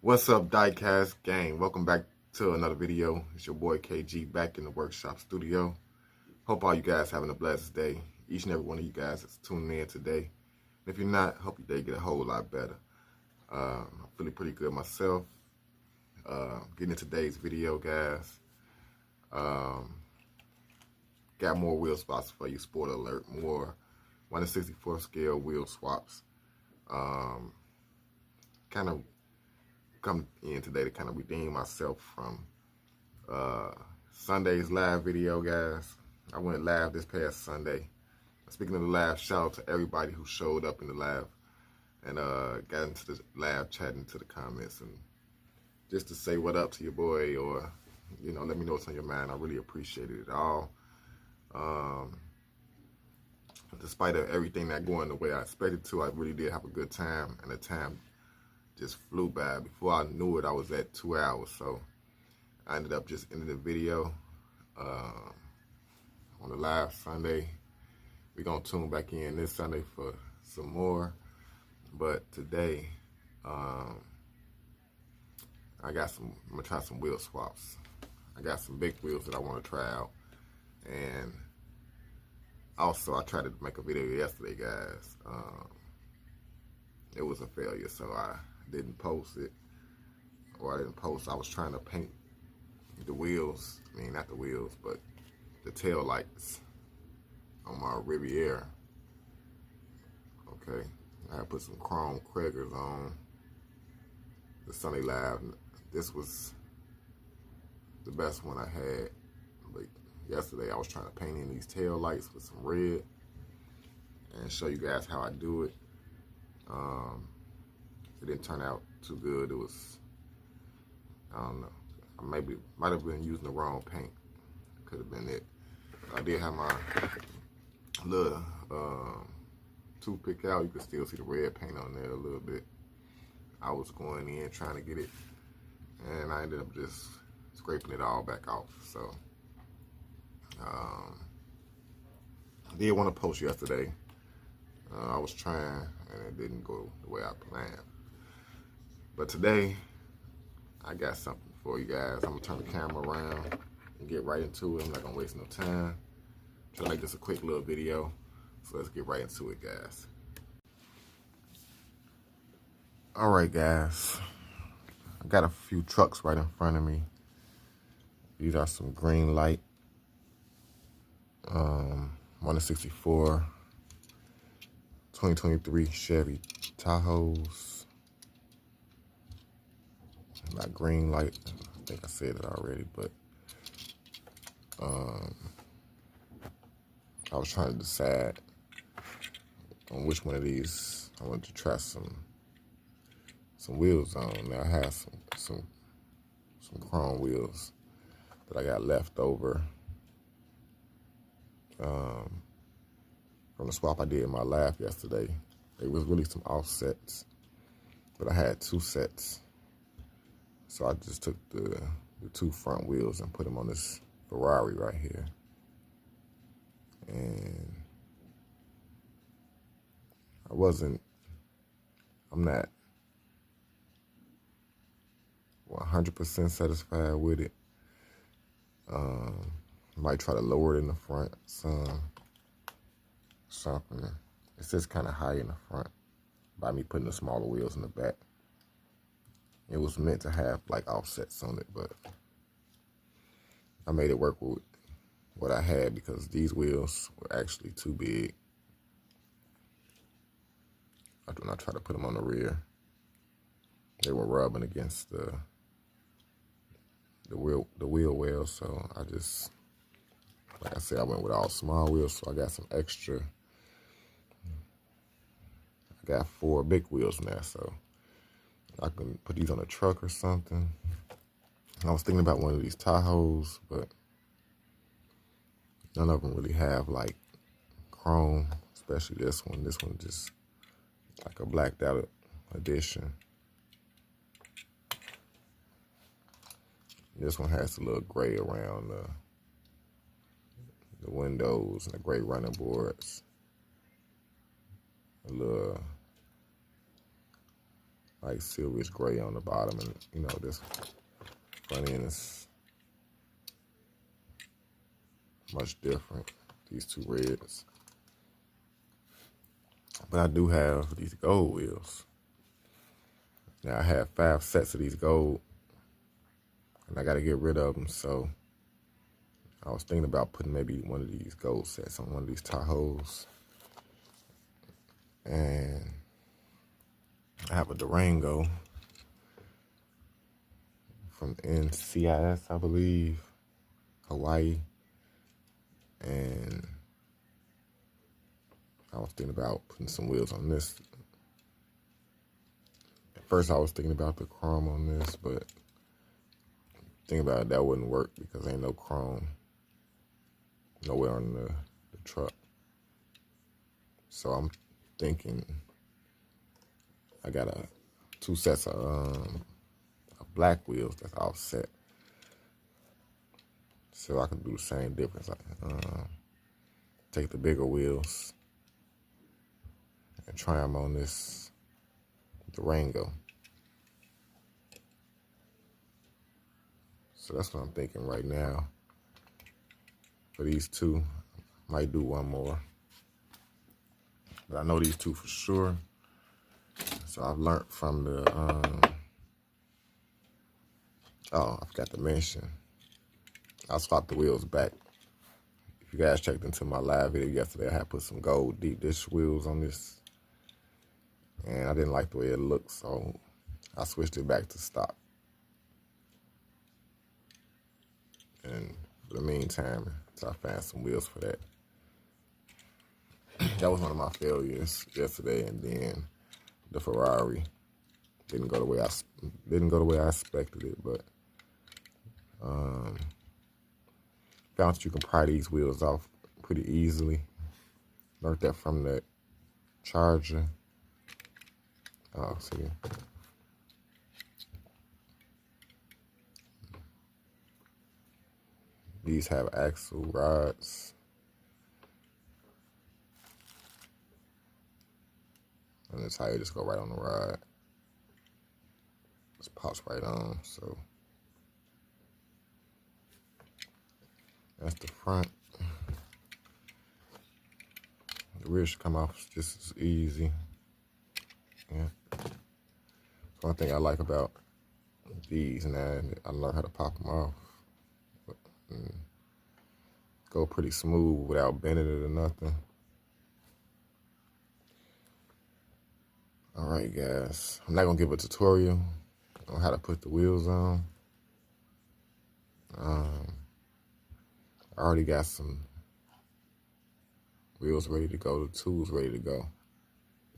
What's up, Diecast gang? Welcome back to another video. It's your boy KG back in the workshop studio. Hope all you guys having a blessed day. Each and every one of you guys is tuning in today. And if you're not, hope your day get a whole lot better. I'm feeling pretty good myself. Getting into today's video, guys. Got more wheel swaps for you. Spoiler alert, more 1/64 scale wheel swaps. Kind of come in today to kind of redeem myself from Sunday's live video, guys. I went live this past Sunday. Speaking of the live, shout out to everybody who showed up in the live and got into the live, chatting to the comments, and just to say what up to your boy, or let me know what's on your mind. I really appreciated it all. Despite of everything not going the way I expected to, I really did have a good time, and the time just flew by. Before I knew it, I was at 2 hours, so I ended up just ending the video on the live Sunday. We're gonna tune back in this Sunday for some more, but today I'm gonna try some wheel swaps. I got some big wheels that I want to try out, and also I tried to make a video yesterday, guys. It was a failure, so I didn't post it, or I didn't post. I was trying to paint the wheels, not the wheels, but the tail lights on my Riviera. Okay, I put some chrome Kragers on the Sunday Live. This was the best one I had, but yesterday I was trying to paint in these tail lights with some red and show you guys how I do it. It didn't turn out too good. It was, I don't know, I might have been using the wrong paint. Could have been it. I did have my little toothpick out. You could still see the red paint on there a little bit. I was going in trying to get it, and I ended up just scraping it all back off. So I did want to post yesterday. I was trying, and it didn't go the way I planned. But today, I got something for you guys. I'm gonna turn the camera around and get right into it. I'm not gonna waste no time. Try to make this a quick little video. So let's get right into it, guys. All right, guys. I got a few trucks right in front of me. These are some green light 1/64 2023 Chevy Tahoes. Not green light. I think I said it already, but I was trying to decide on which one of these I wanted to try some wheels on. Now I have some chrome wheels that I got left over from the swap I did in my live yesterday. It was really some offsets, but I had 2 sets. So I just took the 2 front wheels and put them on this Ferrari right here. And I'm not 100% satisfied with it. Might try to lower it in the front something. It's just kind of high in the front by me putting the smaller wheels in the back. It was meant to have like offsets on it, but I made it work with what I had because these wheels were actually too big. When I tried to put them on the rear, they were rubbing against the wheel well. So I just, like I said, I went with all small wheels. So I got some extra. I got 4 big wheels now, so I can put these on a truck or something. I was thinking about one of these Tahoes, but none of them really have like chrome, especially this one. This one just like a blacked out edition. This one has a little gray around the windows and the gray running boards. A little like silverish gray on the bottom, and you know this front end is much different. These two reds, but I do have these gold wheels. Now I have 5 sets of these gold, and I got to get rid of them. So I was thinking about putting maybe one of these gold sets on one of these Tahoes. And I have a Durango from NCIS, I believe, Hawaii. And I was thinking about putting some wheels on this. At first I was thinking about the chrome on this, but thinking about it, that wouldn't work because ain't no chrome nowhere on the truck. So I'm thinking I got 2 sets of black wheels that's offset. So I can do the same difference. Take the bigger wheels and try them on this Durango. So that's what I'm thinking right now. For these 2, might do one more. But I know these 2 for sure. So I've learned from the, oh, I forgot to mention, I swapped the wheels back. If you guys checked into my live video yesterday, I had put some gold deep dish wheels on this. And I didn't like the way it looked, so I switched it back to stock. And for the meantime, so I found some wheels for that. That was one of my failures yesterday, and then the Ferrari didn't go the way I expected it, but found that you can pry these wheels off pretty easily. Learned that from that Charger. Oh, see. These have axle rods. And the tire just go right on the rod. Just pops right on, so. That's the front. The rear should come off just as easy. Yeah. That's one thing I like about these, and I learned how to pop them off. Go pretty smooth without bending it or nothing. All right, guys. I'm not gonna give a tutorial on how to put the wheels on. I already got some wheels ready to go, the tubes ready to go.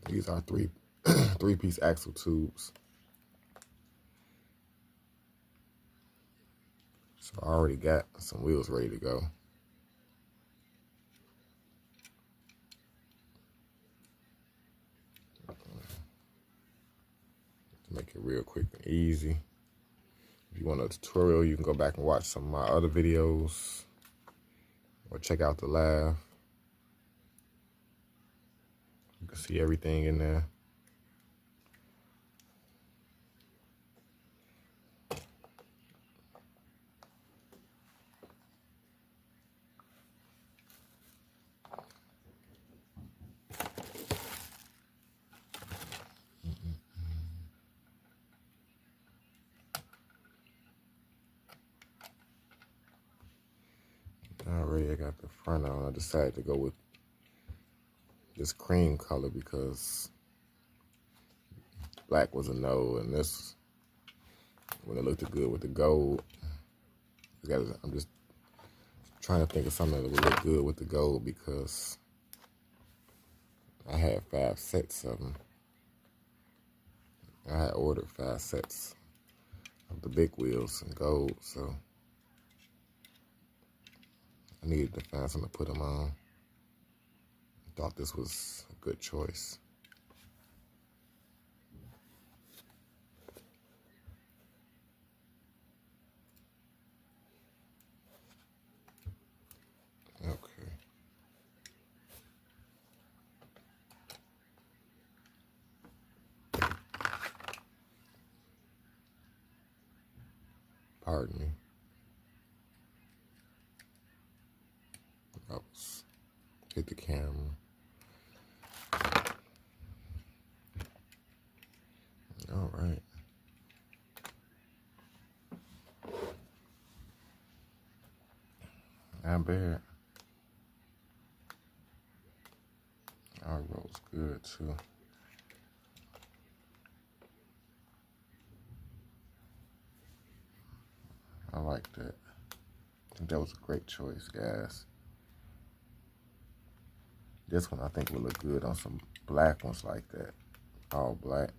These are 3-piece axle tubes. So I already got some wheels ready to go. To make it real quick and easy. If you want a tutorial, you can go back and watch some of my other videos or check out the live. You can see everything in there. Alright, I got the front on. I decided to go with this cream color because black was a no, and this, when it looked good with the gold, I'm just trying to think of something that would look good with the gold because I had 5 sets of them. I had ordered 5 sets of the big wheels in gold, so I needed to find something to put them on. I thought this was a good choice. Okay. Pardon me. Oops. Hit the camera. All right. Not bad. Our roll's good too. I like that. I think that was a great choice, guys. This one I think will look good on some black ones like that. All black.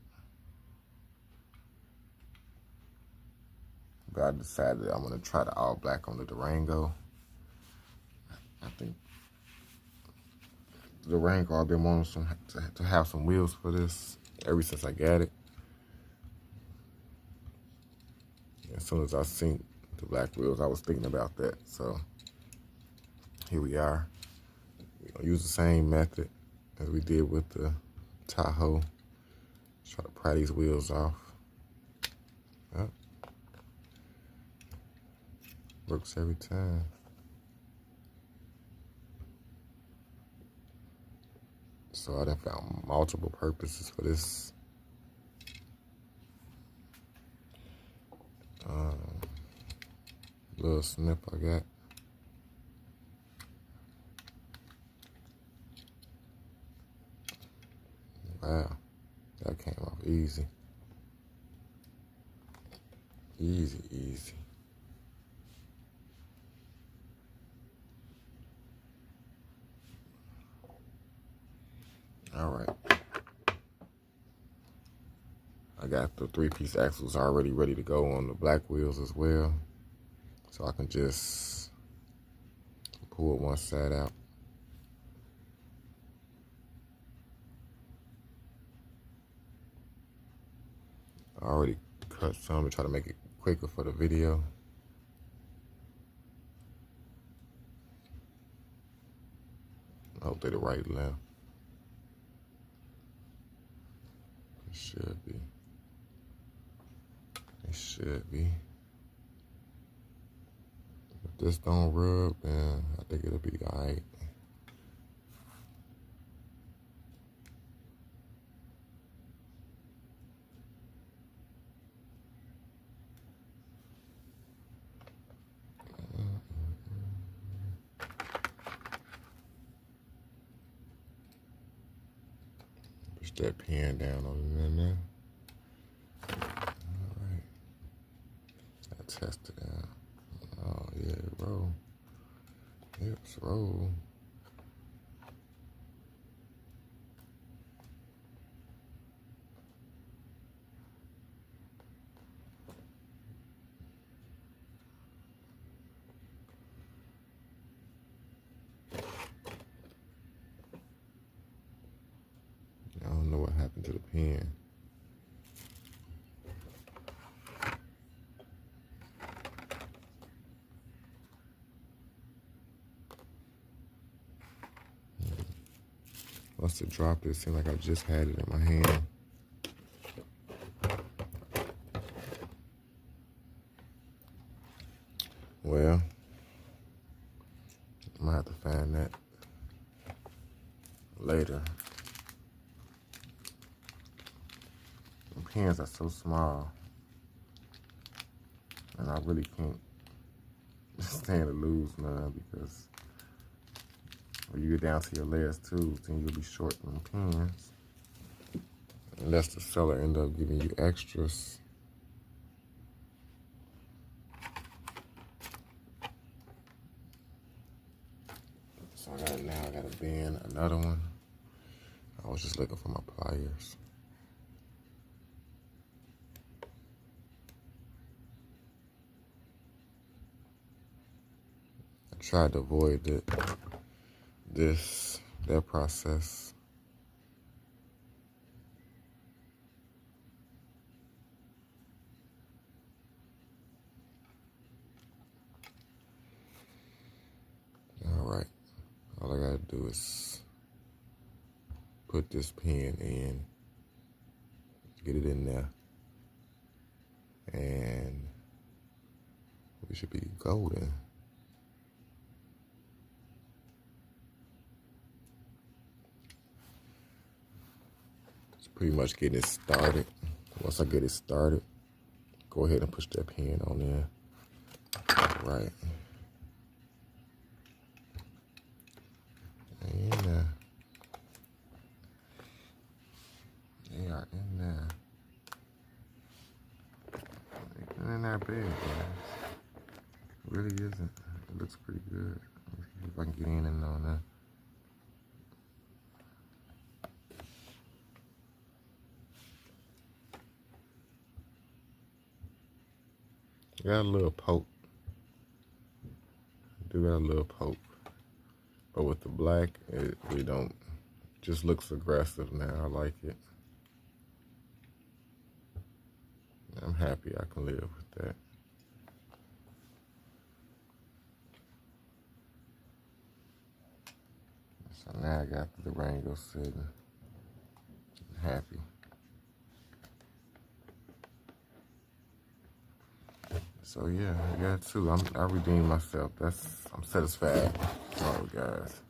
But I decided I'm going to try the all black on the Durango. I think the Durango, I've been wanting to have some wheels for this ever since I got it. As soon as I seen the black wheels, I was thinking about that. So here we are. We're going to use the same method as we did with the Tahoe. Try to pry these wheels off. Yep. Works every time. So I done found multiple purposes for this. Little snip I got. Wow, that came off easy. Easy, easy. All right. I got the 3-piece axles already ready to go on the black wheels as well. So I can just pull one side out. I already cut some to try to make it quicker for the video. I hope they're the right length. It should be. It should be. If this don't rub, then I think it'll be alright. Push that pen down on it in there. Alright. I test it out. Oh yeah, it roll. Hips roll. I don't know what happened to the pen. Must have dropped it. It seemed like I just had it in my hand. Well, I might have to find that later. The pens are so small, and I really can't stand to lose none because when you get down to your last tubes, then you'll be short on pens. Unless the seller end up giving you extras. So I gotta bend another one. I was just looking for my pliers. I tried to avoid that process. All right, all I gotta do is put this pen in, get it in there, and It should be golden. It's pretty much getting it started. Once I get it started, go ahead and push that pen on there. All right. And they are in there. It ain't that bad, guys. It really isn't. It looks pretty good. Let's see if I can get in and on that. Got a little poke. Do got a little poke. But with the black, it really don't, just looks aggressive now. I like it. I'm happy I can live with that. So now I got the Durango sitting. I'm happy. So yeah, I got two. I redeemed myself. I'm satisfied. Sorry guys.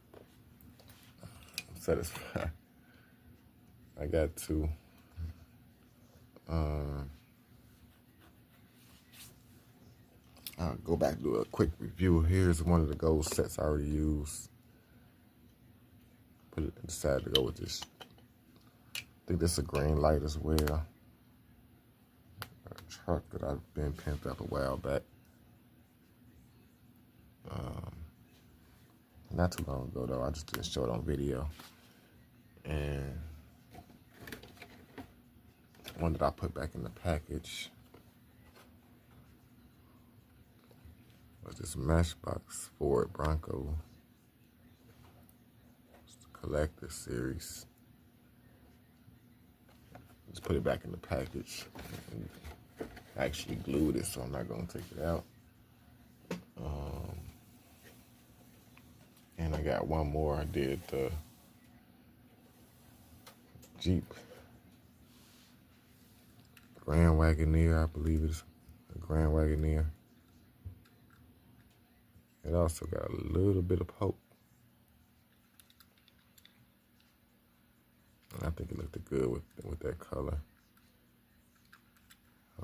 I'm satisfied. I got two. I'll go back and do a quick review. Here's one of the gold sets I already used. Decided to go with this. I think this is a green light as well. A truck that I've been pimped up a while back. Not too long ago though. I just didn't show it on video. And one that I put back in the package was this Matchbox Ford Bronco. It's the collector series. Just put it back in the package. And actually glued it, so I'm not gonna take it out. And I got one more. I did the Jeep Grand Wagoneer, I believe it's a Grand Wagoneer. It also got a little bit of poke. And I think it looked good with that color.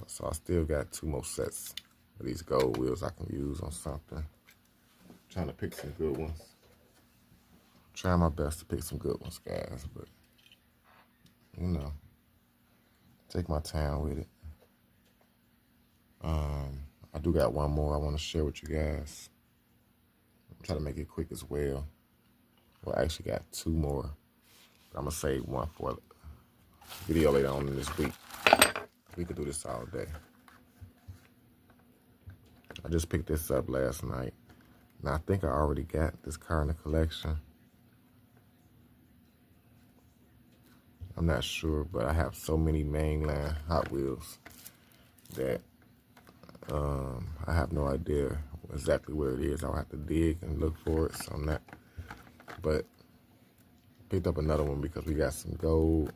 So I still got two more sets of these gold wheels I can use on something. I'm trying to pick some good ones. Trying my best to pick some good ones, guys, but you know, take my time with it. I do got one more I want to share with you guys. I'm trying to make it quick as well. Well, I actually got two more. I'm gonna save one for a video later on in this week. We could do this all day. I just picked this up last night. Now I think I already got this car in the collection. I'm not sure, but I have so many mainline Hot Wheels that I have no idea exactly where it is. I'll have to dig and look for it. So I'm not, but picked up another one because we got some gold.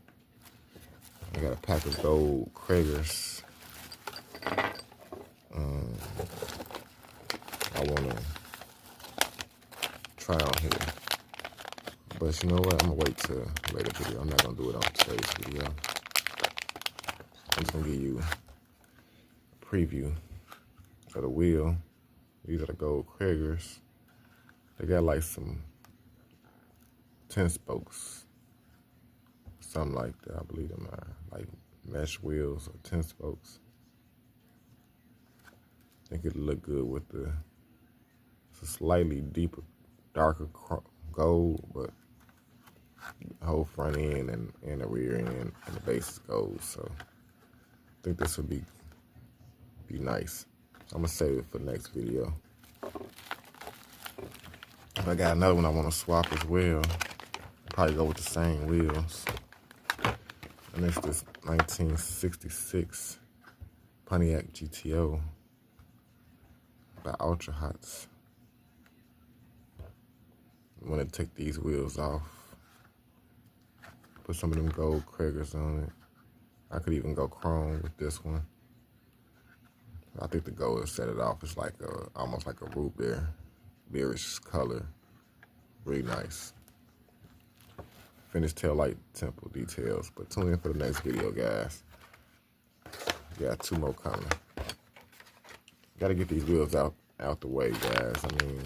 I got a pack of gold Kragers. I want to try on here. But you know what? I'm going to wait till a later video. I'm not going to do it on today's video. I'm just going to give you a preview of the wheel. These are the gold Kragers. They got like some 10 spokes. Something like that. I believe them are like mesh wheels or 10 spokes. I think it'll look good with it's a slightly deeper, darker gold, but the whole front end and the rear end and the base is gold. So I think this would be nice. I'm gonna save it for the next video. I got another one I want to swap as well. Probably go with the same wheels. And it's this 1966 Pontiac GTO by Ultra Hots. I'm gonna take these wheels off. Put some of them gold Kragers on it. I could even go chrome with this one. I think the goal is set it off. It's like almost like a root beer, beerish color, really nice. Finished tail light temple details. But tune in for the next video, guys. Got 2 more coming. Got to get these wheels out the way, guys. I mean,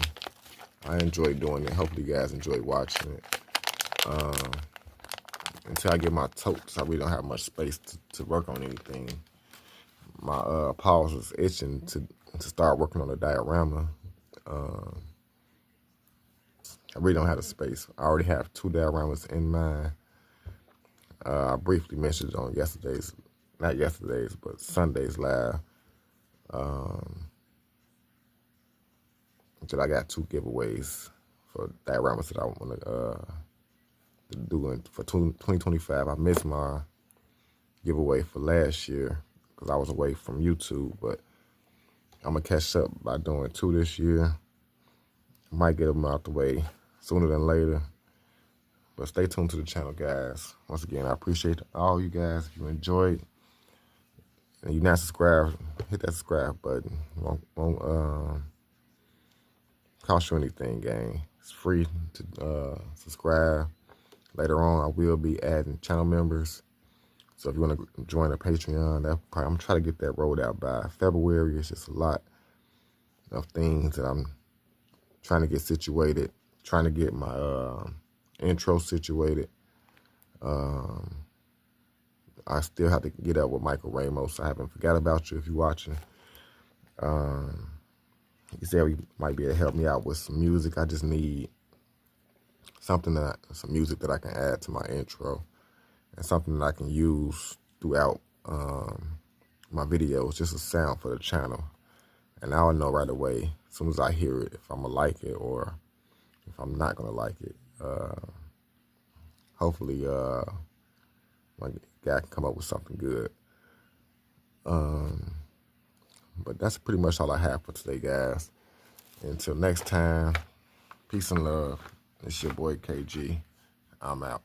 I enjoy doing it. Hopefully, you guys enjoy watching it. Until I get my totes, I really don't have much space to work on anything. My paws is itching to start working on the diorama. I really don't have the space. I already have 2 dioramas in mind. I briefly mentioned it on not yesterday's, but Sunday's live. That I got 2 giveaways for dioramas that I want to do for 2025. I missed my giveaway for last year because I was away from YouTube, but I'm going to catch up by doing 2 this year. Might get them out the way sooner than later. But stay tuned to the channel, guys. Once again, I appreciate all you guys. If you enjoyed and you're not subscribed, hit that subscribe button. Won't cost you anything, gang. It's free to subscribe. Later on, I will be adding channel members. So if you want to join the Patreon, I'm trying to get that rolled out by February. It's just a lot of things that I'm trying to get situated, trying to get my intro situated. I still have to get up with Michael Ramos. I haven't forgot about you if you're watching. He said he might be able to help me out with some music. I just need some music that I can add to my intro and something that I can use throughout my videos, just a sound for the channel. And I'll know right away, as soon as I hear it, if I'm going to like it or if I'm not going to like it. Hopefully, my guy can come up with something good. But that's pretty much all I have for today, guys. Until next time, peace and love. It's your boy KG. I'm out.